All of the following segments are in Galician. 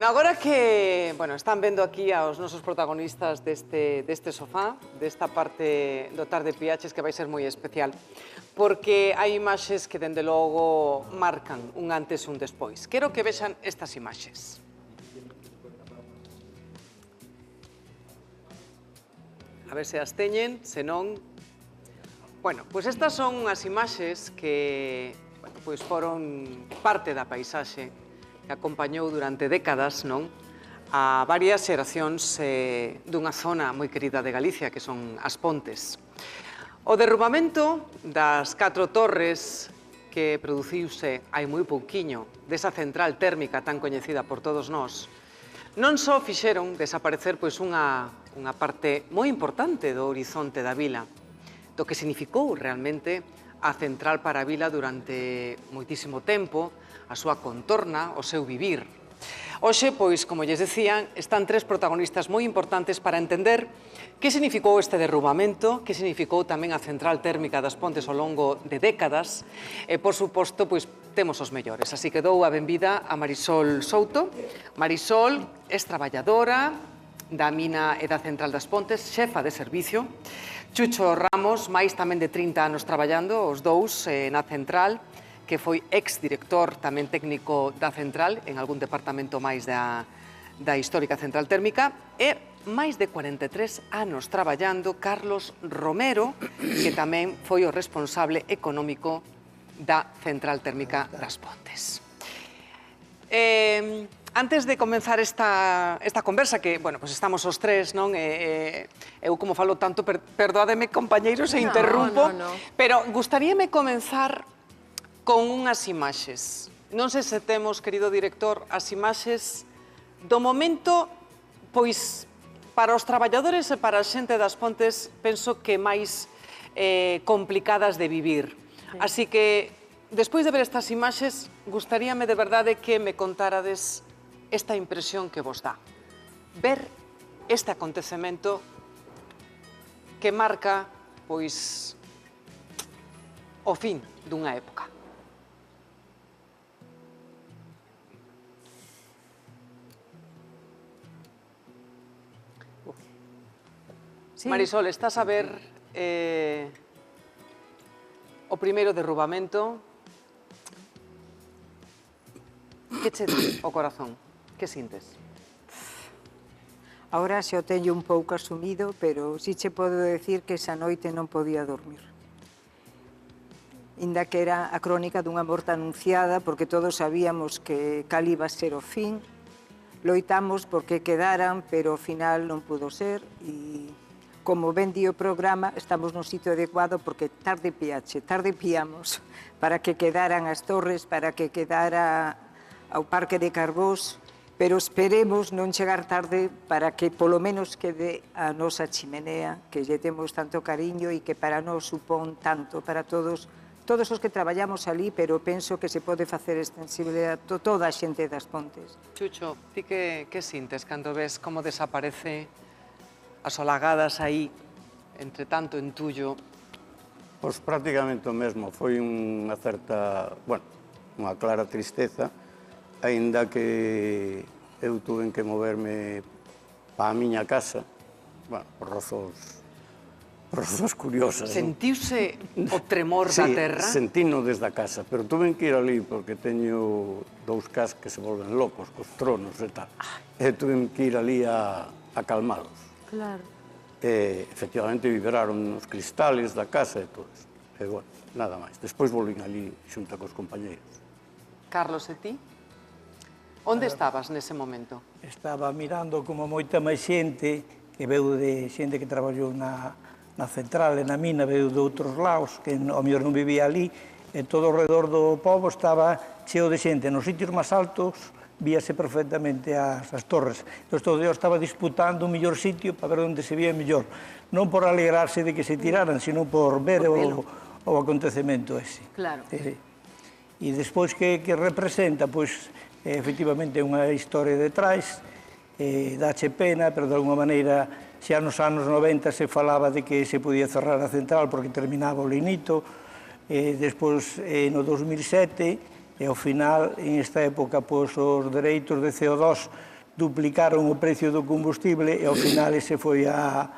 Agora que, están vendo aquí aos nosos protagonistas deste sofá, desta parte do Tarde Piaches que vai ser moi especial, porque hai imaxes que, dende logo, marcan un antes e un despois. Quero que vexan estas imaxes. A ver se as teñen, se non... Pois estas son unhas imaxes que foron parte da paisaxe que acompañou durante décadas a varias xeracións dunha zona moi querida de Galicia, que son As Pontes. O derrubamento das 4 torres que produciuse hai moi pouquiño desa central térmica tan coñecida por todos nós, non só fixeron desaparecer unha parte moi importante do horizonte da vila, do que significou realmente a central para a vila durante moitísimo tempo, a súa contorna, o seu vivir. Hoxe, como lles decían, están tres protagonistas moi importantes para entender que significou este derrubamento, que significou tamén a central térmica das Pontes ao longo de décadas, e, por suposto, temos os mellores. Así que dou a benvida a Marisol Souto. Marisol é traballadora da mina e da central das Pontes, xefa de servicio. Chucho Ramos, máis tamén de 30 anos traballando, os dous na central, que foi ex-director tamén técnico da central, en algún departamento máis da histórica central térmica, e máis de 43 anos traballando Carlos Romero, que tamén foi o responsable económico da central térmica das Pontes. Antes de comenzar esta conversa, que, estamos os tres, non? Eu, como falo tanto, perdoademe, compañeiros, e interrumpo, pero gustaríame comenzar con unhas imaxes. Non sei se temos, querido director, as imaxes do momento, para os traballadores e para a xente das Pontes, penso que máis complicadas de vivir. Así que, despois de ver estas imaxes, gustaríame de verdade que me contárades esta impresión que vos dá. Ver este acontecemento que marca, o fin dunha época. Marisol, estás a ver o primeiro derrubamento. Que che di o corazón? Que sintes? Ahora xa o teño un pouco asumido, pero si che podo decir que esa noite non podía dormir. Inda que era a crónica dunha morte anunciada, porque todos sabíamos que cal iba a ser o fin, loitamos porque quedaran, pero ao final non pudo ser, e como ben di o programa, estamos no sitio adecuado porque tarde piamos para que quedaran as torres, para que quedara ao Parque de Carbós, pero esperemos non chegar tarde para que polo menos quede a nosa chimenea, que lle temos tanto cariño e que para nós supón tanto, para todos os que traballamos ali, pero penso que se pode facer extensible a toda a xente das Pontes. Chucho, ti que sintes cando ves como desaparece as olagadas aí, entre tanto entullo? Pois prácticamente o mesmo, foi unha certa, unha clara tristeza, aínda que eu tuve que moverme para a miña casa, por razóns curiosas. Sentiuse o tremor da terra? Sí, sentino desde a casa, pero tuve que ir ali porque teño 2 cas que se volven locos, cos tronos e tal. E tuve que ir ali a calmalos. Claro. E, efectivamente, vibraron os cristales da casa e todo isto. E, nada máis. Despois volvín ali xunta cos compañeiros. Carlos, e ti? Onde estabas nese momento? Estaba mirando como moita máis xente, que veu de xente que traballou na central e na mina, veu de outros lados, que ao mellor non vivía ali, e todo ao redor do pobo estaba cheo de xente. Nos sitios máis altos víase perfectamente as torres. Entón, todo Dios estaba disputando o mellor sitio para ver onde se vía mellor. Non por alegrarse de que se tiraran, sino por ver o acontecemento ese. Claro. E despois que representa, pois, efectivamente, unha historia detrás, dache pena, pero de alguma maneira, xa nos anos 90 se falaba de que se podía cerrar a central porque terminaba o linito, despois, no 2007, E ao final, en esta época, pois, os dereitos de CO2 duplicaron o precio do combustible e ao final ese foi a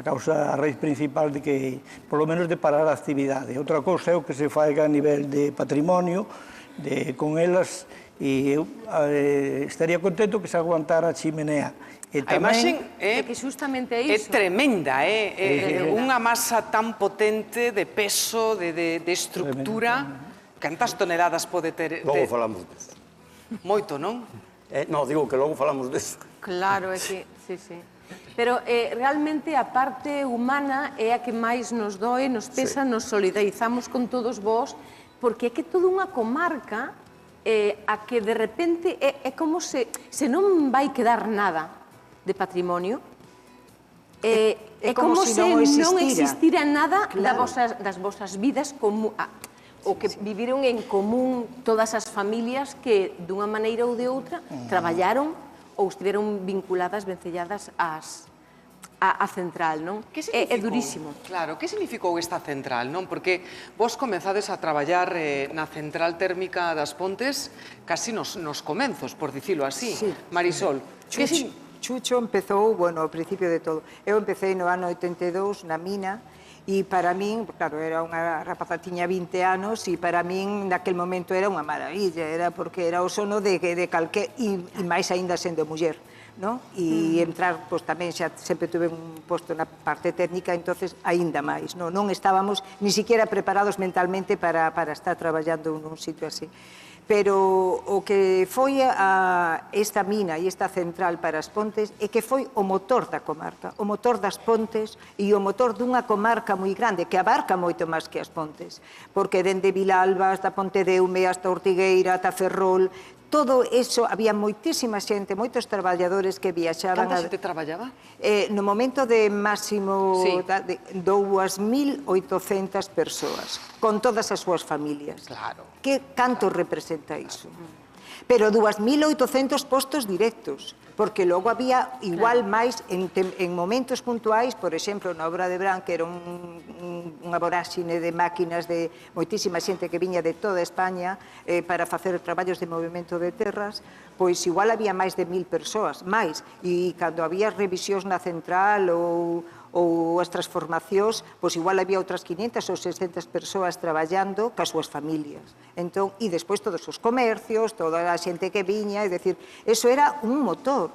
causa, a raíz principal de que, polo menos, de parar a actividade. Outra cousa é o que se faiga a nivel de patrimonio, con elas, e eu estaría contento que se aguantara a chimenea. A imaxe é tremenda, é unha masa tan potente de peso, de estructura. Cantas toneladas pode ter? Logo falamos disso. Moito, non? Non, digo que logo falamos disso. Claro, é que, sí. Pero realmente a parte humana é a que máis nos doe, nos pesa, nos solidarizamos con todos vós, porque é que toda unha comarca a que de repente é como se non vai quedar nada de patrimonio, é como se non existira nada das vosas vidas, o que viviron en común todas as familias que, dunha maneira ou de outra, traballaron ou estiveron vinculadas, vencelladas á central, non? É durísimo. Claro, que significou esta central, non? Porque vos comenzades a traballar na central térmica das Pontes casi nos comenzos, por dicilo así. Marisol, Chucho empezou, bueno, ao principio de todo. Eu empecé no ano 82 na mina, e para min, claro, era unha rapaza, tiña 20 anos, e para min naquel momento era unha maravilla, era porque era o sono de calquer, e máis aínda sendo muller, non? E entrar, pois tamén xa sempre tuve un posto na parte técnica, entonces aínda máis, non estábamos ni siquiera preparados mentalmente para estar traballando nun sitio así. Pero o que foi esta mina e esta central para as Pontes é que foi o motor da comarca, o motor das Pontes e o motor dunha comarca moi grande, que abarca moito máis que as Pontes, porque dende Vilalba hasta Pontedeume, hasta Ortigueira, hasta Ferrol, todo eso, había moitísima xente, moitos traballadores que viaxaban... Canta xente traballaba? No momento de máximo 2.800 persoas, con todas as súas familias. Claro. Canto representa iso? Pero 2.800 postos directos, porque logo había igual máis en momentos puntuais, por exemplo, na obra de Bran, que era unha voráxine de máquinas de moitísima xente que viña de toda España para facer traballos de movimento de terras, pois igual había máis de 1.000 persoas, máis, e cando había revisións na central ou as transformacións, pois igual había outras 500 ou 600 persoas traballando cas súas familias. Entón, e despois todos os comercios, toda a xente que viña, é dicir, eso era un motor,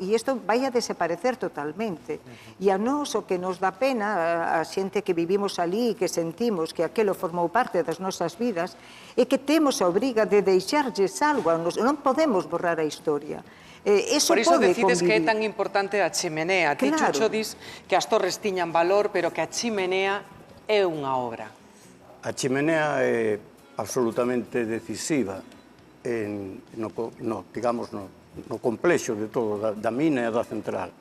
e isto vai a desaparecer totalmente. E a nós o que nos dá pena, a xente que vivimos ali e que sentimos que aquelo formou parte das nosas vidas, é que temos a obriga de deixarlles algo, non podemos borrar a historia. Por iso decides que é tan importante a chimenea. Ti, Chucho, dis que as torres tiñan valor, pero que a chimenea é unha obra. A chimenea é absolutamente decisiva no complexo de todo, da mina e da central.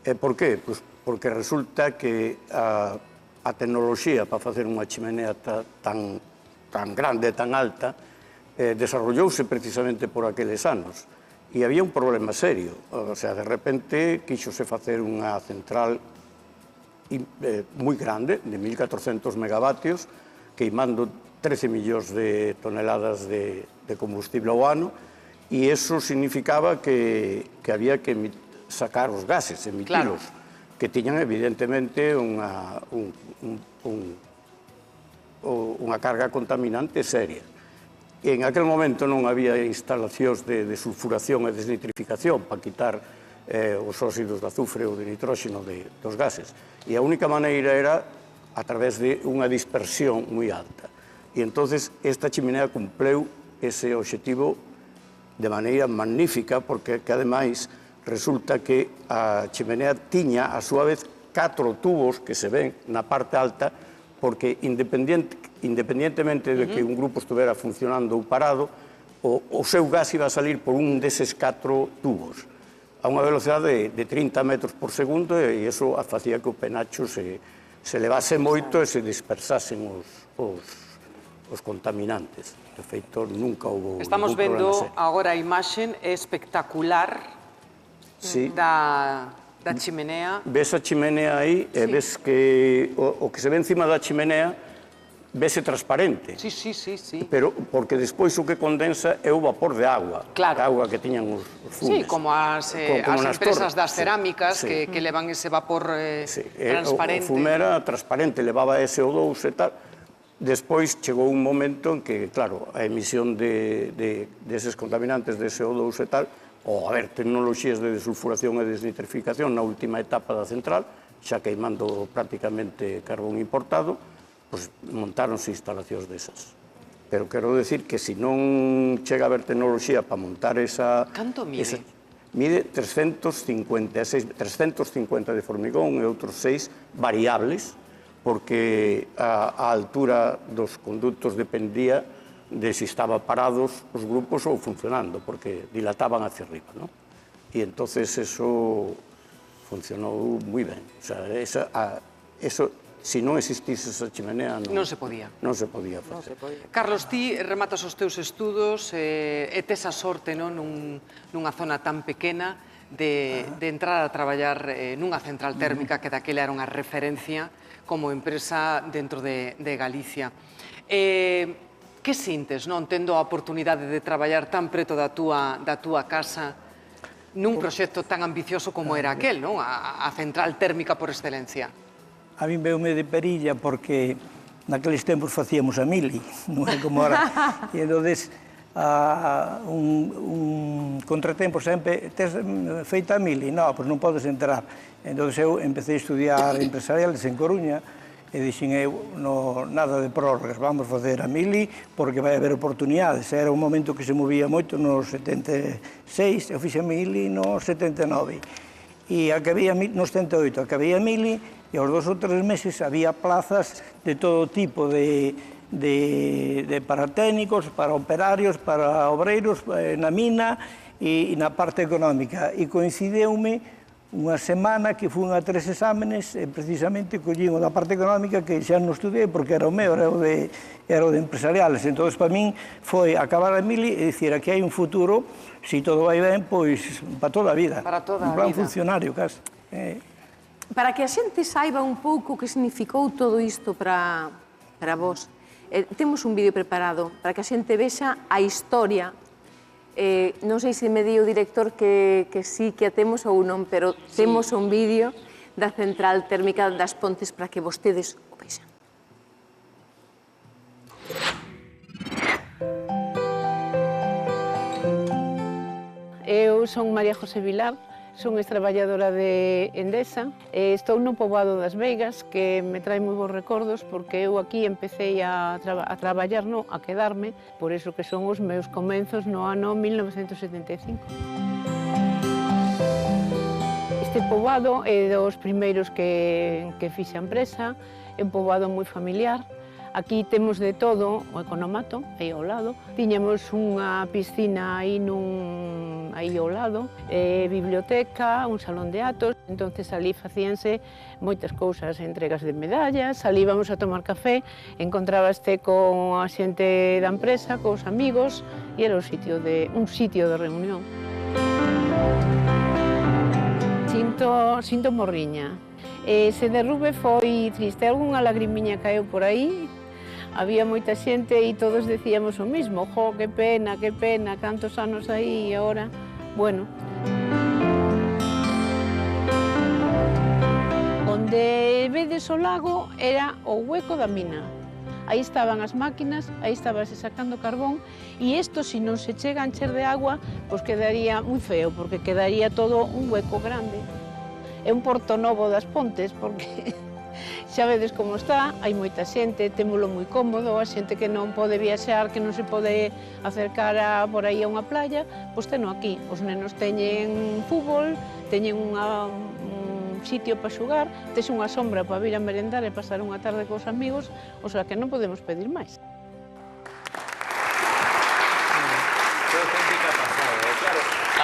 E por qué? Porque resulta que a tecnoloxía para facer unha chimenea tan grande e tan alta desarrollouse precisamente por aqueles anos. E había un problema serio, o sea, de repente quixose facer unha central moi grande, de 1.400 megavatios, queimando 13 millóns de toneladas de combustible ao ano, e iso significaba que había que sacar os gases, emitilos, que tiñan evidentemente unha carga contaminante seria. En aquel momento non había instalacións de sulfuración e desnitrificación para quitar os óxidos de azufre ou de nitróxeno dos gases. E a única maneira era a través de unha dispersión moi alta. E entonces esta chimenea cumpleu ese obxectivo de maneira magnífica, porque ademais resulta que a chimenea tiña a súa vez 4 tubos que se ven na parte alta, porque independentemente de que un grupo estuvera funcionando ou parado, o seu gas iba a salir por un deses 4 tubos a unha velocidade de 30 metros por segundo, e iso facía que o penacho se levase moito e se dispersasen os contaminantes. De feito, nunca houve Estamos vendo agora a imaxe espectacular da chimenea. Ves a chimenea aí e ves que o que se ve encima da chimenea vese transparente. Sí, sí, sí, sí. Pero porque despois o que condensa é o vapor de agua. Claro. A agua que tiñan os fumes. Sí, como as empresas das cerámicas que levan ese vapor transparente. O fume era transparente, levaba SO2 e tal. Despois chegou un momento en que, claro, a emisión deses contaminantes de SO2 e tal, ou haber tecnoloxías de desulfuración e desnitrificación na última etapa da central, xa queimando prácticamente carbón importado, pois montáronse instalacións desas. Pero quero decir que se non chega a haber tecnoloxía para montar esa... Canto mide? Mide 350 de formigón e outros 6 variables, porque a altura dos conductos dependía de se estaba parados os grupos ou funcionando, porque dilataban hacia arriba, ¿no? E entonces eso funcionou moi ben. O sea, eso, se non existise esa chimenea, non se podía. Non se podía facer. Carlos, ti rematas os teus estudos e tes a sorte nunha zona tan pequena de entrar a traballar nunha central térmica que daquela era unha referencia como empresa dentro de Galicia. Que sintes, non, tendo a oportunidade de traballar tan preto da túa casa nun proxecto tan ambicioso como era aquel, non? A central térmica por excelencia. A mí veume de perilla porque naqueles tempos facíamos a mili, non é como ahora. E entonces, un contratempo sempre, tes feita a mili? Non, pois non podes entrar. Entón eu empecé a estudiar empresariales en Coruña e dixen eu, nada de prórrogas, vamos facer a mili porque vai haber oportunidades. Era un momento que se movía moito no 76, eu fixe a mili no 79. E no 78 acabei a mili e aos 2 ou 3 meses había plazas de todo tipo de para técnicos, para operarios, para obreiros na mina e na parte económica. E coincideume unha semana que fui a 3 exámenes e precisamente collín o da parte económica que xa non estudiei porque era o meu, era o de empresariales. Entón, para min foi acabar a mili e dicir aquí hai un futuro, se todo vai ben, pois para toda a vida. Para toda a vida. Un plan funcionario, casi. Para que a xente saiba un pouco que significou todo isto para vos, temos un vídeo preparado para que a xente vexa a historia. Non sei se me di o director que sí que a temos ou non, pero temos un vídeo da central térmica das Pontes para que vostedes o vexan. Eu son María José Vilar, son ex-traballadora de Endesa, estou no poboado das Veigas, que me trae moi bons recordos, porque eu aquí empecé a traballar, a quedarme, por iso que son os meus comenzos no ano 1975. Este poboado é dos primeiros que fixe a empresa, é un poboado moi familiar. Aquí temos de todo, o economato, aí ao lado. Tiñamos unha piscina aí ao lado, biblioteca, un salón de actos. Entonces, ali facíanse moitas cousas, entregas de medallas, ali íbamos a tomar café, encontrábaste con a xente da empresa, cos amigos, e era un sitio de reunión. Sinto morriña. Ese derrube foi triste, algunha lagrimiña caeu por aí. Había moita xente e todos decíamos o mismo, jo, que pena, cantos anos aí e agora, bueno. Onde vedes o lago era o hueco da mina. Aí estaban as máquinas, aí estabase sacando carbón e isto, se non se chega a encher de agua, pois quedaría moi feo, porque quedaría todo un hueco grande. É un Porto Novo das Pontes, porque xa vedes como está, hai moita xente, témolo moi cómodo, a xente que non pode viaxar, que non se pode acercar por aí a unha playa, pois teno aquí. Os nenos teñen fútbol, teñen un sitio para xogar, tes unha sombra para vir a merendar e pasar unha tarde cos amigos, o sea que non podemos pedir máis.